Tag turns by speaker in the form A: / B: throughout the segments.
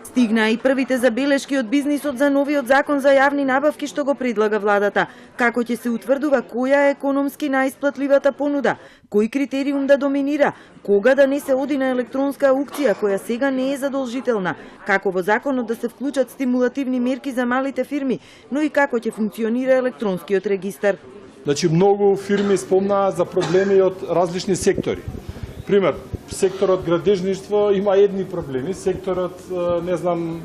A: Стигнаа и првите забелешки од бизнисот за новиот закон за јавни набавки што го предлага владата. Како ќе се утврдува која е економски најисплатливата понуда, кој критериум да доминира, кога да не се оди на електронска аукција која сега не е задолжителна, како во законот да се вклучат стимулативни мерки за малите фирми, но и како ќе функционира електронскиот регистар.
B: Значи, многу фирми спомнаа за проблеми од различни сектори. Пример, секторот градежништво има едни проблеми, секторот, не знам,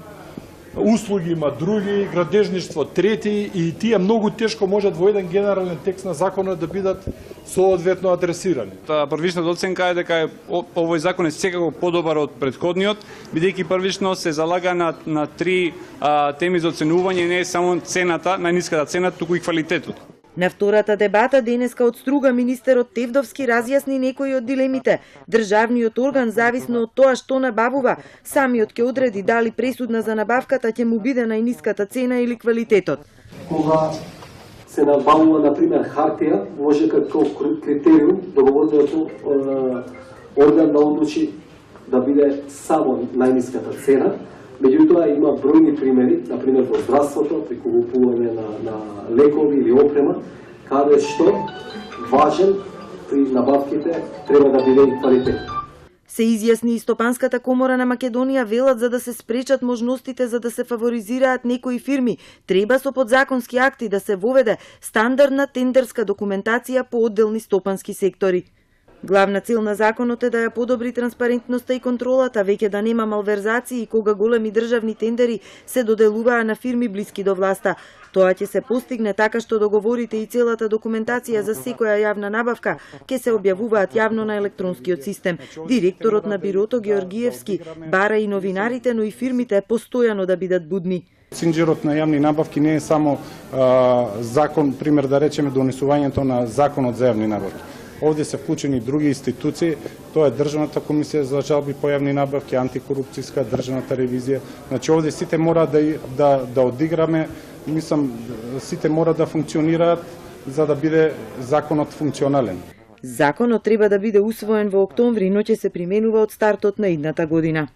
B: услуги има други, градежништво трети, и тие многу тешко можат во еден генерален текст на законот да бидат соодветно адресирани.
C: Првичната оценка е дека овој закон е секако подобар од претходниот, бидејќи првично се залага на три теми за оценување, не е само цената, најниската цена, туку и квалитетот.
A: На втората дебата денеска од Струга министерот Тевдовски разјасни некои од дилемите. Државниот орган, зависно од тоа што набавува, самиот ќе одреди дали пресудна за набавката ќе му биде најниската цена или квалитетот.
D: Кога се набавува, например, хартија, може како критериум договорниот орган да одлучи да биде само најниската цена. Меѓутоа има бројни примери, например во здравството, при купување на лекови или опрема, каде што важен при набавките треба да биде и квалитет.
A: Се изјасни и Стопанската комора на Македонија, велат за да се спречат можностите за да се фаворизираат некои фирми, треба со подзаконски акти да се воведе стандардна тендерска документација по одделни стопански сектори. Главна цел на законот е да ја подобри транспарентноста и контролата, веќе да нема малверзации кога големи државни тендери се доделуваа на фирми блиски до власта. Тоа ќе се постигне така што договорите и целата документација за секоја јавна набавка ќе се објавуваат јавно на електронскиот систем. Директорот на бирото Георгиевски бара и новинарите, но и фирмите постојано да бидат будни.
E: Синџирот на јавни набавки не е само закон, пример да речеме донесувањето на законот за јавни набавки. Овде се вклучени други институции, тоа е Државната комисија за жалби по јавни набавки, антикорупцијска, државната ревизија. Значи овде сите мора да одиграме, мислам, сите мора да функционираат за да биде законот функционален.
A: Законот треба да биде усвоен во октомври, но ќе се применува од стартот на идната година.